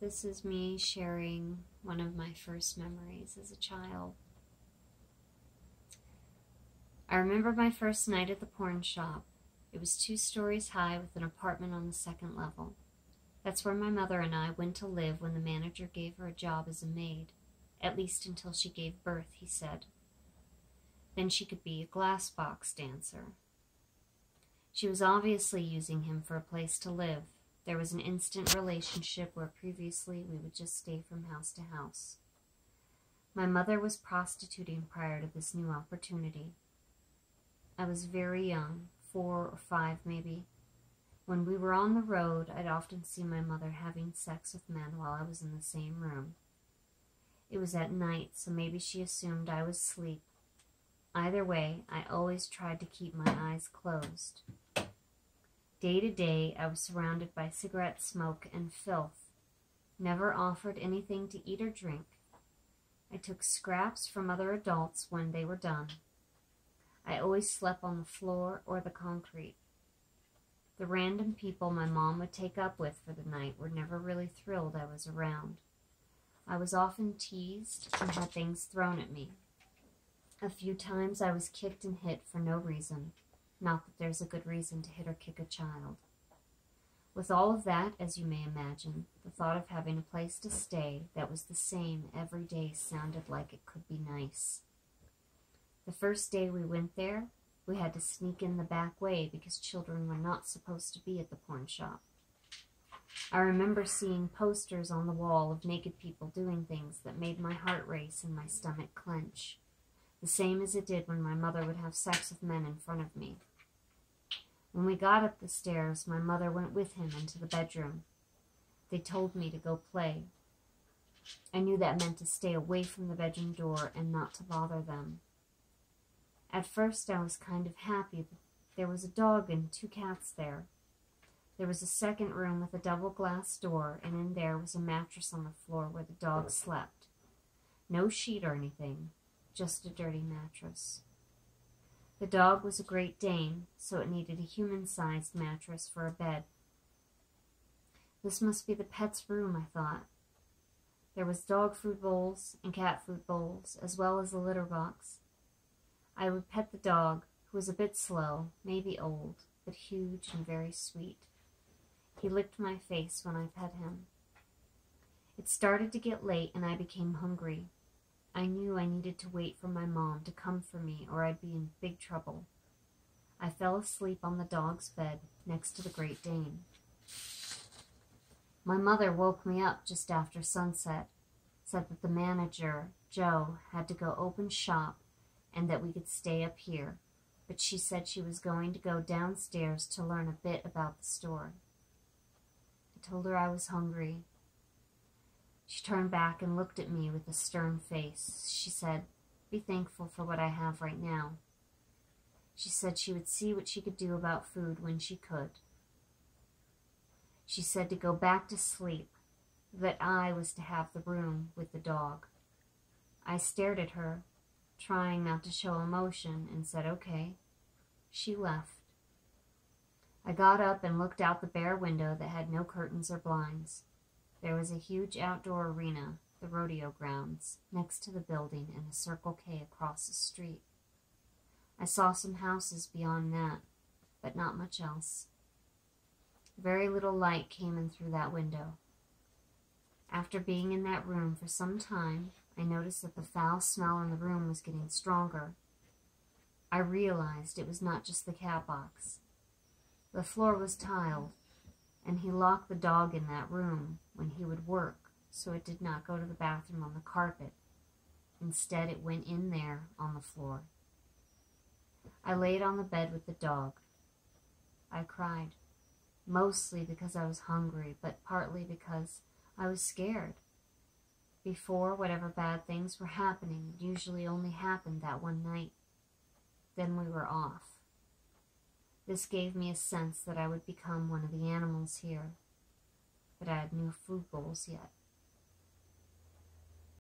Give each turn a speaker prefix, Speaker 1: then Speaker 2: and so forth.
Speaker 1: This is me sharing one of my first memories as a child. I remember my first night at the porn shop. It was 2 stories high with an apartment on the 2nd level. That's where my mother and I went to live when the manager gave her a job as a maid, at least until she gave birth, he said. Then she could be a glass box dancer. She was obviously using him for a place to live. There was an instant relationship where previously we would just stay from house to house. My mother was prostituting prior to this new opportunity. I was very young, 4 or 5 maybe. When we were on the road, I'd often see my mother having sex with men while I was in the same room. It was at night, so maybe she assumed I was asleep. Either way, I always tried to keep my eyes closed. Day to day, I was surrounded by cigarette smoke and filth, never offered anything to eat or drink. I took scraps from other adults when they were done. I always slept on the floor or the concrete. The random people my mom would take up with for the night were never really thrilled I was around. I was often teased and had things thrown at me. A few times I was kicked and hit for no reason. Not that there's a good reason to hit or kick a child. With all of that, as you may imagine, the thought of having a place to stay that was the same every day sounded like it could be nice. The first day we went there, we had to sneak in the back way because children were not supposed to be at the porn shop. I remember seeing posters on the wall of naked people doing things that made my heart race and my stomach clench. The same as it did when my mother would have sex with men in front of me. When we got up the stairs, my mother went with him into the bedroom. They told me to go play. I knew that meant to stay away from the bedroom door and not to bother them. At first I was kind of happy. There was a dog and 2 cats there. There was a second room with a double glass door, and in there was a mattress on the floor where the dog slept. No sheet or anything. Just a dirty mattress. The dog was a Great Dane, so it needed a human-sized mattress for a bed. This must be the pet's room, I thought. There was dog food bowls and cat food bowls, as well as a litter box. I would pet the dog, who was a bit slow, maybe old, but huge and very sweet. He licked my face when I pet him. It started to get late, and I became hungry. I knew I needed to wait for my mom to come for me or I'd be in big trouble. I fell asleep on the dog's bed next to the Great Dane. My mother woke me up just after sunset, said that the manager, Joe, had to go open shop and that we could stay up here, but she said she was going to go downstairs to learn a bit about the store. I told her I was hungry. She turned back and looked at me with a stern face. She said, "Be thankful for what I have right now." She said she would see what she could do about food when she could. She said to go back to sleep, that I was to have the room with the dog. I stared at her, trying not to show emotion, and said, "Okay." She left. I got up and looked out the bare window that had no curtains or blinds. There was a huge outdoor arena, the rodeo grounds, next to the building and a Circle K across the street. I saw some houses beyond that, but not much else. Very little light came in through that window. After being in that room for some time, I noticed that the foul smell in the room was getting stronger. I realized it was not just the cat box. The floor was tiled, and he locked the dog in that room when he would work, so it did not go to the bathroom on the carpet. Instead, it went in there on the floor. I laid on the bed with the dog. I cried, mostly because I was hungry, but partly because I was scared. Before, whatever bad things were happening, it usually only happened that one night. Then we were off. This gave me a sense that I would become one of the animals here, but I had no food bowls yet.